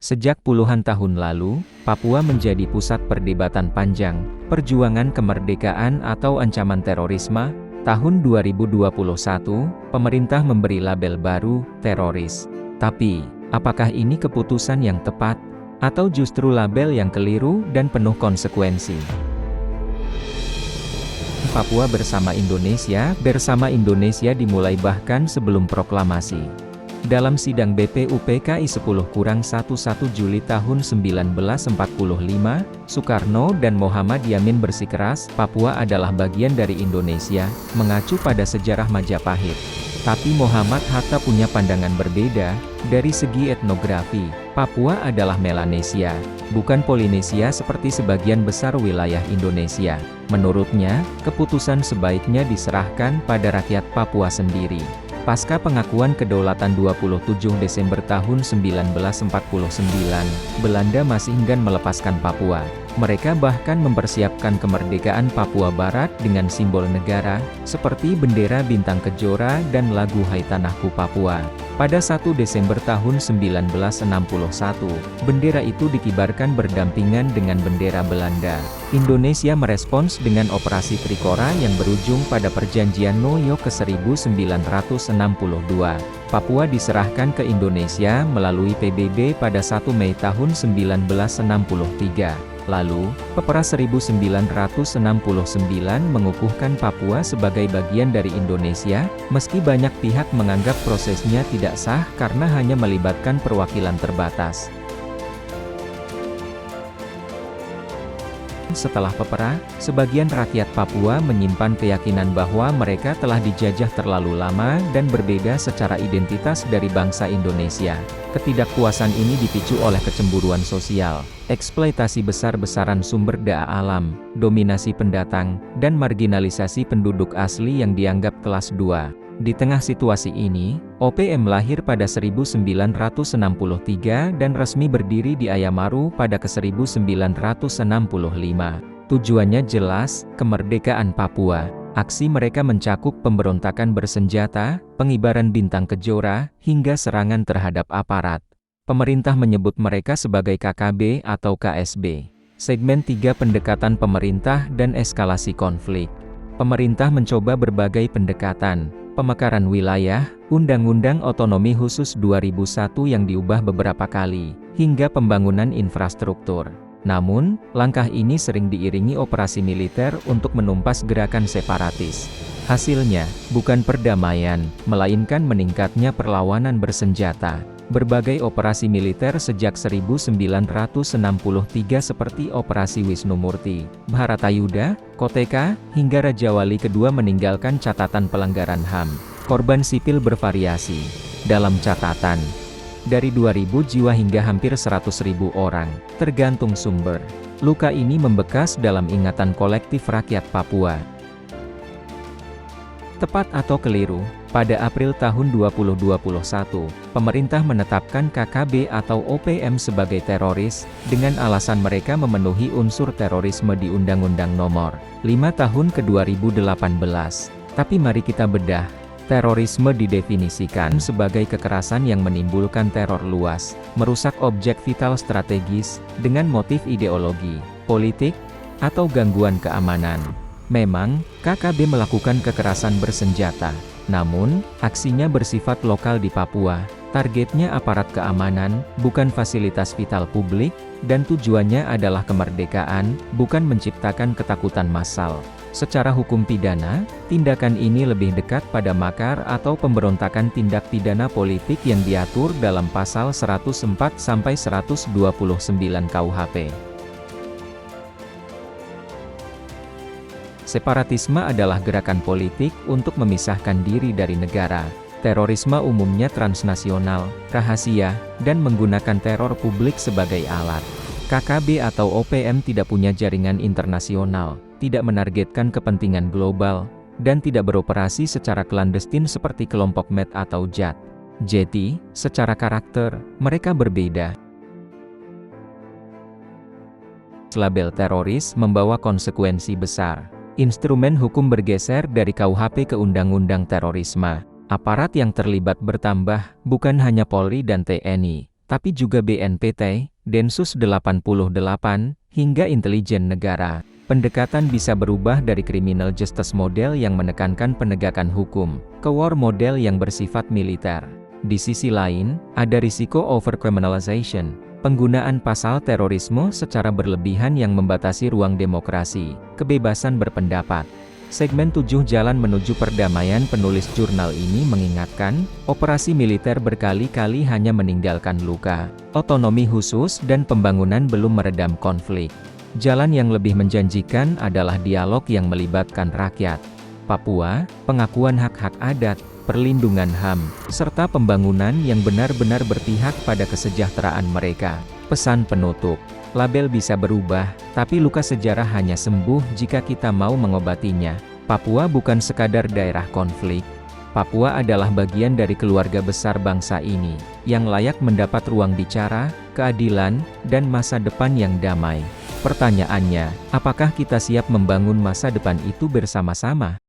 Sejak puluhan tahun lalu, Papua menjadi pusat perdebatan panjang, perjuangan kemerdekaan atau ancaman terorisme. Tahun 2021, pemerintah memberi label baru, teroris. Tapi, apakah ini keputusan yang tepat? Atau justru label yang keliru dan penuh konsekuensi? Papua bersama Indonesia dimulai bahkan sebelum proklamasi. Dalam sidang BPUPKI 10-1 Juli tahun 1945, Soekarno dan Muhammad Yamin bersikeras, Papua adalah bagian dari Indonesia, mengacu pada sejarah Majapahit. Tapi Muhammad Hatta punya pandangan berbeda. Dari segi etnografi, Papua adalah Melanesia, bukan Polinesia seperti sebagian besar wilayah Indonesia. Menurutnya, keputusan sebaiknya diserahkan pada rakyat Papua sendiri. Pasca pengakuan kedaulatan 27 Desember tahun 1949, Belanda masih enggan melepaskan Papua. Mereka bahkan mempersiapkan kemerdekaan Papua Barat dengan simbol negara, seperti bendera bintang kejora dan lagu Hai Tanahku Papua. Pada 1 Desember tahun 1961, bendera itu dikibarkan berdampingan dengan bendera Belanda. Indonesia merespons dengan Operasi Trikora yang berujung pada Perjanjian Noyo ke 1962. Papua diserahkan ke Indonesia melalui PBB pada 1 Mei tahun 1963. Lalu, Pepres 1969 mengukuhkan Papua sebagai bagian dari Indonesia, meski banyak pihak menganggap prosesnya tidak sah karena hanya melibatkan perwakilan terbatas. Setelah Pepera, sebagian rakyat Papua menyimpan keyakinan bahwa mereka telah dijajah terlalu lama dan berbeda secara identitas dari bangsa Indonesia. Ketidakpuasan ini dipicu oleh kecemburuan sosial, eksploitasi besar-besaran sumber daya alam, dominasi pendatang, dan marginalisasi penduduk asli yang dianggap kelas 2. Di tengah situasi ini, OPM lahir pada 1963 dan resmi berdiri di Ayamaru pada ke-1965. Tujuannya jelas, kemerdekaan Papua. Aksi mereka mencakup pemberontakan bersenjata, pengibaran bintang kejora, hingga serangan terhadap aparat. Pemerintah menyebut mereka sebagai KKB atau KSB. Segmen 3 pendekatan pemerintah dan eskalasi konflik. Pemerintah mencoba berbagai pendekatan. Pemekaran wilayah, Undang-Undang Otonomi Khusus 2001 yang diubah beberapa kali, hingga pembangunan infrastruktur. Namun, langkah ini sering diiringi operasi militer untuk menumpas gerakan separatis. Hasilnya, bukan perdamaian, melainkan meningkatnya perlawanan bersenjata. Berbagai operasi militer sejak 1963 seperti Operasi Wisnumurti, Bharatayuda, Koteka, hingga Raja Wali II meninggalkan catatan pelanggaran HAM. Korban sipil bervariasi. Dalam catatan, dari 2.000 jiwa hingga hampir 100.000 orang, tergantung sumber. Luka ini membekas dalam ingatan kolektif rakyat Papua. Tepat atau keliru, pada April tahun 2021, pemerintah menetapkan KKB atau OPM sebagai teroris, dengan alasan mereka memenuhi unsur terorisme di Undang-Undang Nomor 5 Tahun ke-2018. Tapi mari kita bedah. Terorisme didefinisikan sebagai kekerasan yang menimbulkan teror luas, merusak objek vital strategis, dengan motif ideologi, politik, atau gangguan keamanan. Memang, KKB melakukan kekerasan bersenjata, namun, aksinya bersifat lokal di Papua. Targetnya aparat keamanan, bukan fasilitas vital publik, dan tujuannya adalah kemerdekaan, bukan menciptakan ketakutan massal. Secara hukum pidana, tindakan ini lebih dekat pada makar atau pemberontakan tindak pidana politik yang diatur dalam pasal 104-129 KUHP. Separatisme adalah gerakan politik untuk memisahkan diri dari negara. Terorisme umumnya transnasional, rahasia, dan menggunakan teror publik sebagai alat. KKB atau OPM tidak punya jaringan internasional, tidak menargetkan kepentingan global, dan tidak beroperasi secara klandestin seperti kelompok MET atau JAT. Jadi, secara karakter, mereka berbeda. Label teroris membawa konsekuensi besar. Instrumen hukum bergeser dari KUHP ke Undang-Undang Terorisme. Aparat yang terlibat bertambah, bukan hanya Polri dan TNI, tapi juga BNPT, Densus 88, hingga intelijen negara. Pendekatan bisa berubah dari criminal justice model yang menekankan penegakan hukum, ke war model yang bersifat militer. Di sisi lain, ada risiko overcriminalization, penggunaan pasal terorisme secara berlebihan yang membatasi ruang demokrasi, kebebasan berpendapat. Segmen 7 Jalan Menuju Perdamaian. Penulis jurnal ini mengingatkan, operasi militer berkali-kali hanya meninggalkan luka, otonomi khusus dan pembangunan belum meredam konflik. Jalan yang lebih menjanjikan adalah dialog yang melibatkan rakyat Papua, pengakuan hak-hak adat, perlindungan HAM, serta pembangunan yang benar-benar berpihak pada kesejahteraan mereka. Pesan penutup, label bisa berubah, tapi luka sejarah hanya sembuh jika kita mau mengobatinya. Papua bukan sekadar daerah konflik. Papua adalah bagian dari keluarga besar bangsa ini, yang layak mendapat ruang bicara, keadilan, dan masa depan yang damai. Pertanyaannya, apakah kita siap membangun masa depan itu bersama-sama?